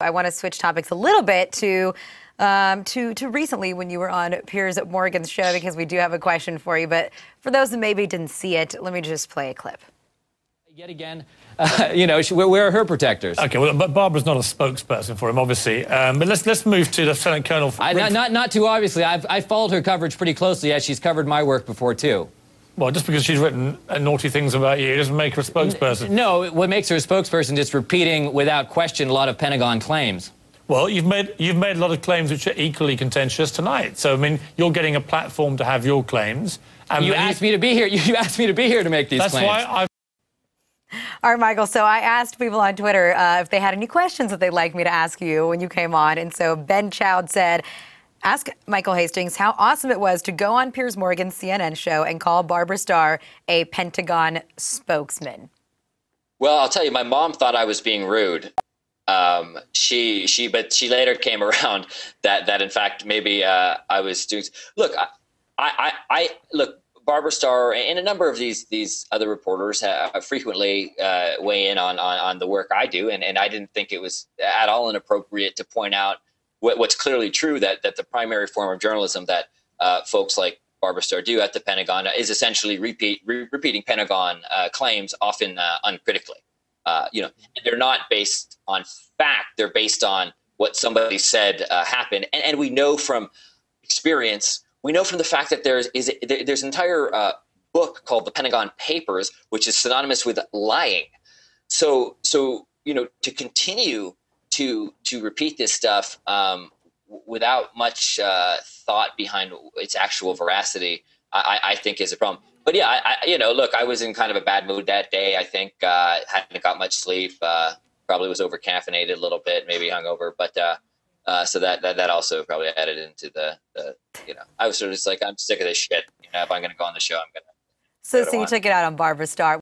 I want to switch topics a little bit to recently when you were on Piers Morgan's show, because we do have a question for you. But for those that maybe didn't see it, let me just play a clip. Yet again, where are her protectors? Okay, well, but Barbara's not a spokesperson for him, obviously. But let's move to Lieutenant Colonel. Not too obviously. I've followed her coverage pretty closely, as she's covered my work before too. Well, just because she's written naughty things about you doesn't make her a spokesperson. No, what makes her a spokesperson is repeating without question a lot of Pentagon claims. Well, you've made a lot of claims which are equally contentious tonight. So I mean, you're getting a platform to have your claims. And you asked me to be here. You asked me to be here to make these claims. That's why I've. All right, Michael, so I asked people on Twitter if they had any questions that they'd like me to ask you when you came on. And so Ben Chowd said, ask Michael Hastings how awesome it was to go on Piers Morgan's CNN show and call Barbara Starr a Pentagon spokesman. Well, I'll tell you, my mom thought I was being rude. But she later came around that in fact maybe I was doing. Look, I look. Barbara Starr and a number of these other reporters frequently weigh in on the work I do, and I didn't think it was at all inappropriate to point out what's clearly true, that the primary form of journalism that folks like Barbara Starr do at the Pentagon is essentially repeating Pentagon claims, often uncritically. They're not based on fact; they're based on what somebody said happened, and we know from experience. We know from the fact that there's an entire book called The Pentagon Papers, which is synonymous with lying. So to continue to repeat this stuff without much thought behind its actual veracity, I think is a problem. But yeah, look, I was in kind of a bad mood that day. I think hadn't got much sleep. Probably was over caffeinated a little bit, maybe hungover, but. So that also probably added into the I was sort of just like, I'm sick of this shit. If I'm going to go on the show, I'm going to. So you took it out on Barbara Starr.